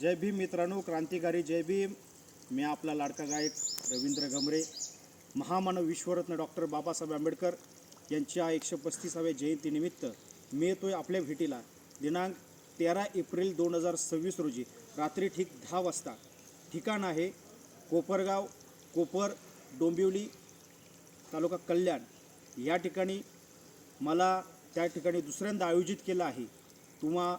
जय भीम मित्रांनो, क्रांतिकारी जय भीम. मी आपला लाडका गायक रवींद्र गमरे. महामानव विश्वरत्न डॉक्टर बाबासाहेब आंबेडकर यांच्या 135व्या जयंतीनिमित्त मी येतोय आपल्या भेटीला. दिनांक 13 एप्रिल 2026 रोजी रात्री ठीक 10 वाजता. ठिकाण आहे कोपरगाव, कोपर, डोंबिवली, तालुका कल्याण. या ठिकाणी मला त्या ठिकाणी दुसऱ्यांदा आयोजित केलं आहे. तुम्हा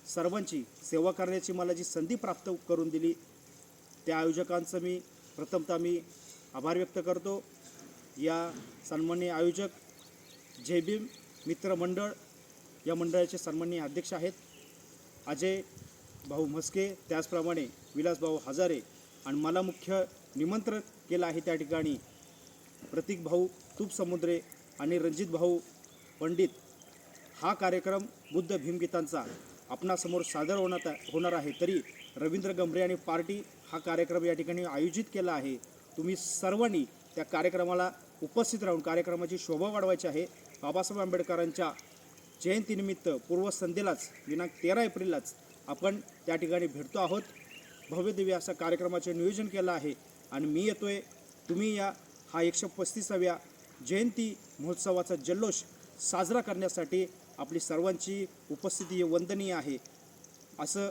सर्वांची सेवा करण्याची मला जी संधी प्राप्त करून दिली त्या आयोजकांचं मी प्रथमतः आभार व्यक्त करतो. या सन्माननीय आयोजक जय भीम मित्र मंडळ या मंडळाचे सन्माननीय अध्यक्ष आहेत अजय भाऊ म्हस्के, त्याचप्रमाणे विलास भाऊ हजारे. आणि मला मुख्य निमंत्रण केलं आहे त्या ठिकाणी प्रतीक भाऊ तूपसमुद्रे आणि रणजित भाऊ पंडित. हा कार्यक्रम बुद्ध भीमगीतांचा आपणासमोर सादर होणार आहे. तरी रवींद्र गमरे आणि पार्टी हा कार्यक्रम या ठिकाणी आयोजित केला आहे. तुम्ही सर्वांनी त्या कार्यक्रमाला उपस्थित राहून कार्यक्रमाची शोभा वाढवायची आहे. बाबासाहेब आंबेडकरांच्या जयंतीनिमित्त पूर्वसंध्येलाच दिनांक 13 एप्रिललाच आपण त्या ठिकाणी भेटतो आहोत. भव्यदिव्य असं कार्यक्रमाचे नियोजन केलं आहे आणि मी येतोय. तुम्ही हा 135व्या जयंती महोत्सवाचा जल्लोष साजरा करण्यासाठी आपली सर्वांची उपस्थिती वंदनीय आहे असं